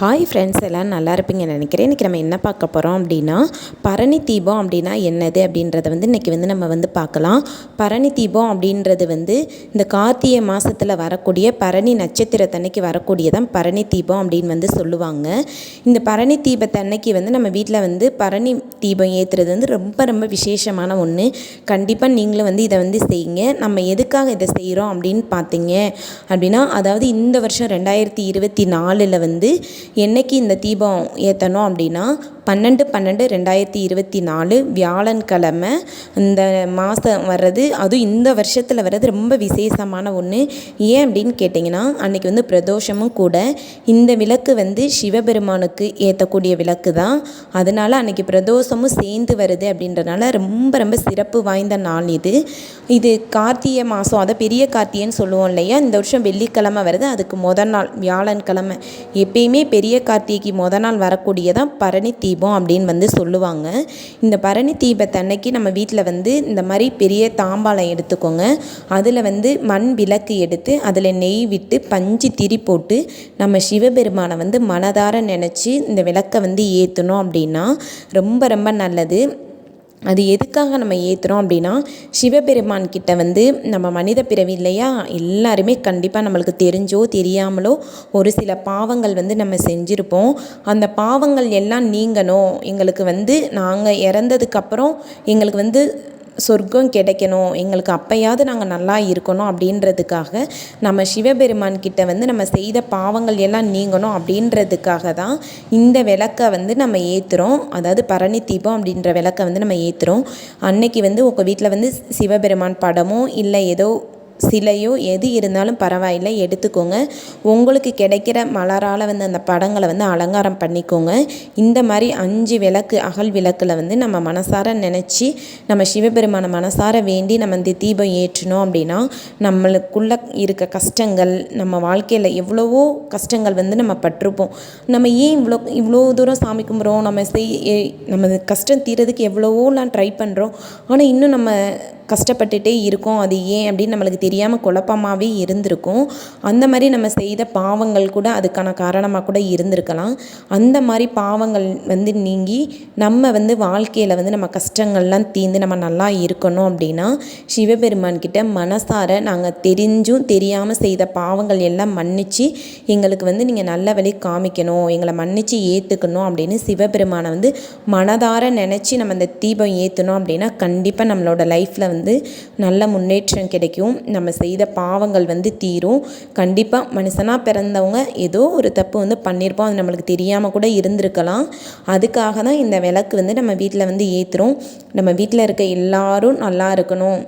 Hi friends, எல்லோரும் நல்லா இருப்பீங்கன்னு நினைக்கிறேன். இன்றைக்கி நம்ம என்ன பார்க்க போகிறோம் அப்படின்னா, பரணி தீபம் அப்படின்னா என்னது அப்படின்றத இன்றைக்கி நம்ம பார்க்கலாம். பரணி தீபம் அப்படின்றது இந்த கார்த்திகை மாதத்தில் வரக்கூடிய பரணி நட்சத்திரத்தன்னைக்கு வரக்கூடியதான் பரணி தீபம் அப்படின்னு சொல்லுவாங்க. இந்த பரணி தீபத்தன்னைக்கு நம்ம வீட்டில் பரணி தீபம் ஏற்றுறது ரொம்ப ரொம்ப விசேஷமான ஒன்று. கண்டிப்பாக நீங்களும் இதை செய்யுங்க. நம்ம எதுக்காக இதை செய்கிறோம் அப்படின்னு பார்த்தீங்க அப்படின்னா, அதாவது இந்த வருஷம் 2024 என்னைக்கு இந்த தீபம் ஏற்றணும் அப்படின்னா 12/12/2024 வியாழன்கிழமை இந்த மாதம் வர்றது, அதுவும் இந்த வருஷத்தில் வர்றது ரொம்ப விசேஷமான ஒன்று. ஏன் அப்படின்னு கேட்டிங்கன்னா, அன்றைக்கி பிரதோஷமும் கூட. இந்த விளக்கு சிவபெருமானுக்கு ஏற்றக்கூடிய விளக்கு தான். அதனால் அன்றைக்கி பிரதோஷமும் சேர்ந்து வருது அப்படின்றனால ரொம்ப ரொம்ப சிறப்பு வாய்ந்த நாள் இது. இது கார்த்திகை மாதம், அதை பெரிய கார்த்திகைன்னு சொல்லுவோம் இல்லையா. இந்த வருஷம் வெள்ளிக்கிழமை வருது, அதுக்கு முதல் நாள் வியாழன்கிழமை. எப்பயுமே பெரிய கார்த்திகைக்கு முதல் நாள் வரக்கூடியதான் பரணி தீபம் அப்படின்னு சொல்லுவாங்க. இந்த பரணி தீபத்தன்னைக்கு நம்ம வீட்டில் இந்த மாதிரி பெரிய தாம்பாளம் எடுத்துக்கோங்க. அதில் மண் விளக்கு எடுத்து அதில் நெய் விட்டு பஞ்சு திரி போட்டு நம்ம சிவபெருமானை மனதார நினச்சி இந்த விளக்கை ஏற்றணும் அப்படின்னா ரொம்ப ரொம்ப நல்லது. அது எதுக்காக நம்ம ஏற்றுறோம் அப்படின்னா, சிவபெருமான் கிட்ட நம்ம மனித பிறவி இல்லையா, எல்லாருமே கண்டிப்பாக நம்மளுக்கு தெரிஞ்சோ தெரியாமலோ ஒரு சில பாவங்கள் நம்ம செஞ்சுருப்போம். அந்த பாவங்கள் எல்லாம் நீங்கணும், எங்களுக்கு நாங்கள் இறந்ததுக்கப்புறம் எங்களுக்கு சொர்க்கம் கிடைக்கணும், எங்களுக்கு அப்போயாவது நாங்கள் நல்லா இருக்கணும் அப்படின்றதுக்காக நம்ம சிவபெருமான் கிட்ட நம்ம செய்த பாவங்கள் எல்லாம் நீங்கணும் அப்படின்றதுக்காக தான் இந்த விளக்கை நம்ம ஏற்றுறோம். அதாவது பரணி தீபம் அப்படின்ற விளக்கை நம்ம ஏற்றுறோம். அன்னைக்கு உங்கள் வீட்டில் சிவபெருமான் படமோ இல்லை ஏதோ சிலையோ எது இருந்தாலும் பரவாயில்லை, எடுத்துக்கோங்க. உங்களுக்கு கிடைக்கிற மலரால் அந்த படங்களை அலங்காரம் பண்ணிக்கோங்க. இந்த மாதிரி 5 விளக்கு அகல் விளக்கில் நம்ம மனசார நினச்சி நம்ம சிவபெருமான மனசார வேண்டி நம்ம இந்த தீபம் ஏற்றணும் அப்படின்னா, நம்மளுக்குள்ளே இருக்க கஷ்டங்கள், நம்ம வாழ்க்கையில் எவ்வளவோ கஷ்டங்கள் நம்ம பட்டிருப்போம். நம்ம ஏன் இவ்வளோ தூரம் சாமி கும்பிட்றோம், நம்ம கஷ்டம் தீரதுக்கு எவ்வளவோலாம் ட்ரை பண்ணுறோம், ஆனால் இன்னும் நம்ம கஷ்டப்பட்டுட்டே இருக்கோம். அது ஏன் அப்படின்னு நம்மளுக்கு தெரியாமல் குழப்பமாகவே இருந்திருக்கும். அந்த மாதிரி நம்ம செய்த பாவங்கள் கூட அதுக்கான காரணமாக கூட இருந்திருக்கலாம். அந்த மாதிரி பாவங்கள் நீங்கி நம்ம வாழ்க்கையில் நம்ம கஷ்டங்கள்லாம் தீர்ந்து நம்ம நல்லா இருக்கணும் அப்படின்னா, சிவபெருமான் கிட்ட மனசார நாங்கள் தெரிஞ்சும் தெரியாமல் செய்த பாவங்கள் எல்லாம் மன்னித்து எங்களுக்கு நீங்கள் நல்ல வழி காமிக்கணும், எங்களை மன்னித்து ஏற்றுக்கணும் அப்படின்னு சிவபெருமானை மனதார நினச்சி நம்ம இந்த தீபம் ஏற்றணும் அப்படின்னா கண்டிப்பாக நம்மளோட லைஃப்பில் நல்ல முன்னேற்றம் கிடைக்கும். நம்ம செய்த பாவங்கள் தீரும். கண்டிப்பாக மனுஷனாக பிறந்தவங்க ஏதோ ஒரு தப்பு பண்ணியிருப்போம், அது நம்மளுக்கு தெரியாமல் கூட இருந்திருக்கலாம். அதுக்காக தான் இந்த விளக்கு நம்ம வீட்டில் ஏற்றுறோம். நம்ம வீட்டில் இருக்க எல்லாரும் நல்லா இருக்கணும்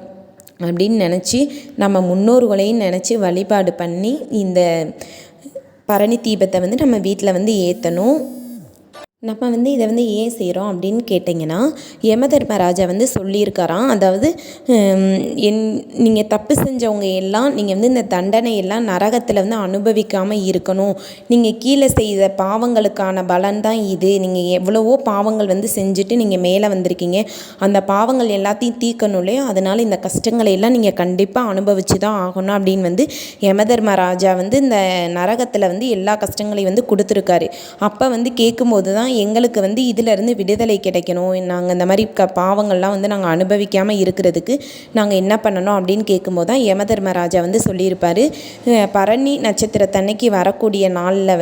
அப்படின்னு நினச்சி நம்ம முன்னோர்களையும் நினச்சி வழிபாடு பண்ணி இந்த பரணி தீபத்தை நம்ம வீட்டில் ஏற்றணும். நம்ம இதை ஏன் செய்கிறோம் அப்படின்னு கேட்டிங்கன்னா, யமதர்மராஜா சொல்லியிருக்காராம். அதாவது நீங்கள் தப்பு செஞ்சவங்க எல்லாம் நீங்கள் இந்த தண்டனை எல்லாம் நரகத்தில் அனுபவிக்காமல் இருக்கணும். நீங்கள் கீழே செய்த பாவங்களுக்கான பலன் தான் இது. நீங்கள் எவ்வளவோ பாவங்கள் செஞ்சுட்டு நீங்கள் மேலே வந்திருக்கீங்க. அந்த பாவங்கள் எல்லாத்தையும் தீர்க்கணும் இல்லையா, அதனால் இந்த கஷ்டங்களை எல்லாம் நீங்கள் கண்டிப்பாக அனுபவிச்சு தான் ஆகணும் அப்படின்னு யமதர்மராஜா இந்த நரகத்தில் எல்லா கஷ்டங்களையும் கொடுத்துருக்காரு. அப்போ கேட்கும்போது தான் எங்களுக்கு இதிலேருந்து விடுதலை கிடைக்கணும், நாங்கள் இந்த மாதிரி பாவங்கள்லாம் நாங்கள் அனுபவிக்காமல் இருக்கிறதுக்கு நாங்கள் என்ன பண்ணணும் அப்படின்னு கேட்கும்போது தான் யமதர்மராஜா சொல்லியிருப்பார். பரணி நட்சத்திரத்தன்னைக்கு வரக்கூடிய நாளில்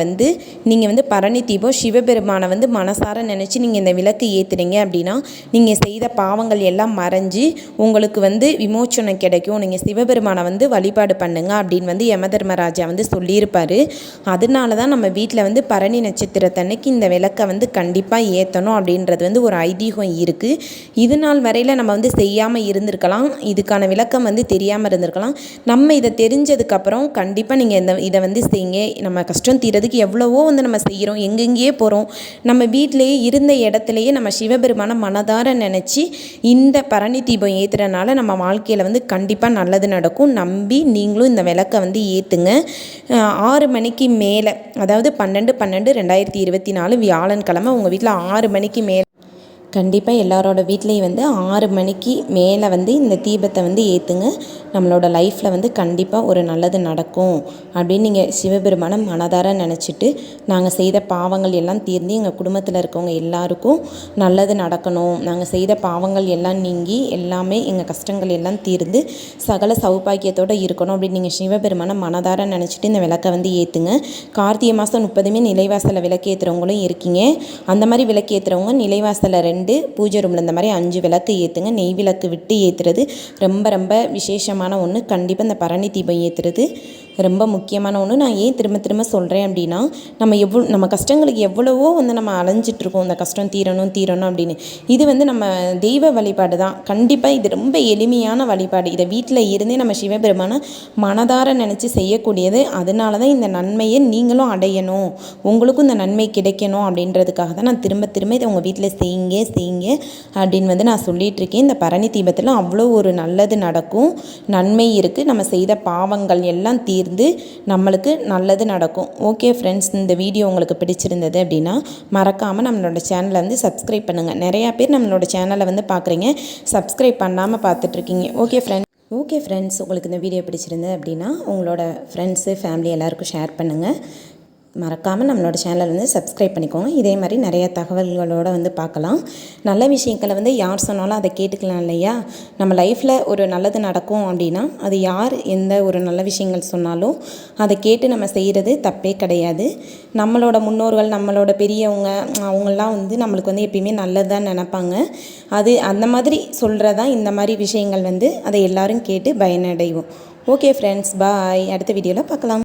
நீங்கள் பரணி தீபம் சிவபெருமானை மனசார நினச்சி நீங்கள் இந்த விளக்கு ஏற்றுறீங்க அப்படின்னா, நீங்கள் செய்த பாவங்கள் எல்லாம் மறைஞ்சி உங்களுக்கு விமோச்சனம் கிடைக்கும். நீங்கள் சிவபெருமானை வழிபாடு பண்ணுங்க அப்படின்னு யமதர்மராஜா சொல்லியிருப்பார். அதனால தான் நம்ம வீட்டில் பரணி நட்சத்திரத்தன்னைக்கு இந்த விளக்கை கண்டிப்பாக ஏற்றணும் அப்படின்றது ஒரு ஐதீகம் இருக்குது. இது நாள் வரையில் நம்ம செய்யாமல் இருந்திருக்கலாம், இதுக்கான விளக்கம் தெரியாமல் இருந்திருக்கலாம். நம்ம இதை தெரிஞ்சதுக்கப்புறம் கண்டிப்பாக நீங்கள் இதை செய்யுங்க. நம்ம கஷ்டம் தீரதுக்கு எவ்வளவோ நம்ம செய்கிறோம், எங்கெங்கேயே போகிறோம். நம்ம வீட்டிலேயே இருந்த இடத்துலையே நம்ம சிவபெருமான மனதார நினச்சி இந்த பரணி தீபம் ஏற்றுறதுனால நம்ம வாழ்க்கையில் கண்டிப்பாக நல்லது நடக்கும். நம்பி நீங்களும் இந்த விளக்கை ஏற்றுங்க. 6 மணிக்கு மேலே, அதாவது 12/12/2024 வியாழன்கிழமை உங்கள் வீட்டில் 6 மணிக்கு மேலே கண்டிப்பாக எல்லாரோட வீட்லேயும் 6 மணிக்கு மேலே இந்த தீபத்தை ஏற்றுங்க. நம்மளோட லைஃப்பில் வந்து கண்டிப்பாக ஒரு நல்லது நடக்கும் அப்படின்னு நீங்கள் சிவபெருமானை மனதார நினச்சிட்டு நாங்கள் செய்த பாவங்கள் எல்லாம் தீர்ந்து எங்கள் குடும்பத்தில் இருக்கவங்க எல்லாருக்கும் நல்லது நடக்கணும், நாங்கள் செய்த பாவங்கள் எல்லாம் நீங்கி எல்லாமே எங்கள் கஷ்டங்கள் எல்லாம் தீர்ந்து சகல சௌபாக்கியத்தோடு இருக்கணும் அப்படின்னு நீங்கள் சிவபெருமானை மனதார நினச்சிட்டு இந்த விளக்கை வந்து ஏற்றுங்க. கார்த்திகை மாதம் 30மே நிலைவாசலில் விளக்கு ஏற்றுறவங்களும் இருக்கீங்க. அந்த மாதிரி விளக்கு ஏற்றுறவங்க நிலைவாசலில் 2, பூஜை ரூமில் இந்த மாதிரி 5 விளக்கு ஏற்றுங்க. நெய் விளக்கு விட்டு ஏற்றுறது ரொம்ப ரொம்ப விசேஷமான ஒன்று. கண்டிப்பாக இந்த பரணி தீபம் ஏற்றுறது ரொம்ப முக்கியமான ஒன்று. நான் ஏன் திரும்ப திரும்ப சொல்கிறேன் அப்படின்னா, நம்ம கஷ்டங்களுக்கு எவ்வளவோ வந்து நம்ம அலைஞ்சிட்ருக்கோம், இந்த கஷ்டம் தீரணும் அப்படின்னு. இது வந்து நம்ம தெய்வ வழிபாடு தான். கண்டிப்பாக இது ரொம்ப எளிமையான வழிபாடு. இதை வீட்டில் இருந்தே நம்ம சிவபெருமானை மனதார நினச்சி செய்யக்கூடியது. அதனால தான் இந்த நன்மையை நீங்களும் அடையணும், உங்களுக்கும் இந்த நன்மை கிடைக்கணும் அப்படின்றதுக்காக தான் நான் திரும்ப திரும்ப இதை உங்கள் வீட்டில் செய்யுங்க அப்படின்னு வந்து நான் சொல்லிகிட்ருக்கேன். இந்த பரணி தீபத்தில் அவ்வளோ ஒரு நல்லது நடக்கும், நன்மை இருக்குது. நம்ம செய்த பாவங்கள் எல்லாம் தீர்ந்து நம்மளுக்கு நல்லது நடக்கும். ஓகே ஃப்ரெண்ட்ஸ், இந்த வீடியோ உங்களுக்கு பிடிச்சிருந்தது அப்படின்னா மறக்காமல் நம்மளோட சேனலை வந்து சப்ஸ்கிரைப் பண்ணுங்கள். நிறையா பேர் நம்மளோட சேனலை வந்து பார்க்குறீங்க, சப்ஸ்கிரைப் பண்ணாமல் பார்த்துட்ருக்கீங்க. ஓகே ஃப்ரெண்ட்ஸ், உங்களுக்கு இந்த வீடியோ பிடிச்சிருந்தது அப்படின்னா உங்களோட ஃப்ரெண்ட்ஸு ஃபேமிலி எல்லாருக்கும் ஷேர் பண்ணுங்கள். மறக்காமல் நம்மளோட சேனலை வந்து சப்ஸ்கிரைப் பண்ணிக்கோங்க. இதே மாதிரி நிறைய தகவல்களோடு வந்து பார்க்கலாம். நல்ல விஷயங்களை வந்து யார் சொன்னாலும் அதை கேட்டுக்கலாம் இல்லையா? நம்ம லைஃப்பில் ஒரு நல்லது நடக்கும் அப்படின்னா அது யார் எந்த ஒரு நல்ல விஷயங்கள் சொன்னாலும் அதை கேட்டு நம்ம செய்கிறது தப்பே கிடையாது. நம்மளோட முன்னோர்கள், நம்மளோட பெரியவங்க, அவங்களாம் வந்து நம்மளுக்கு வந்து எப்பயுமே நல்லது தான் நினைப்பாங்க. அது அந்த மாதிரி சொல்கிறதான் இந்த மாதிரி விஷயங்கள் வந்து அதை எல்லோரும் கேட்டு பயனடைவோம். ஓகே ஃப்ரெண்ட்ஸ், பாய். அடுத்த வீடியோவில் பார்க்கலாம்.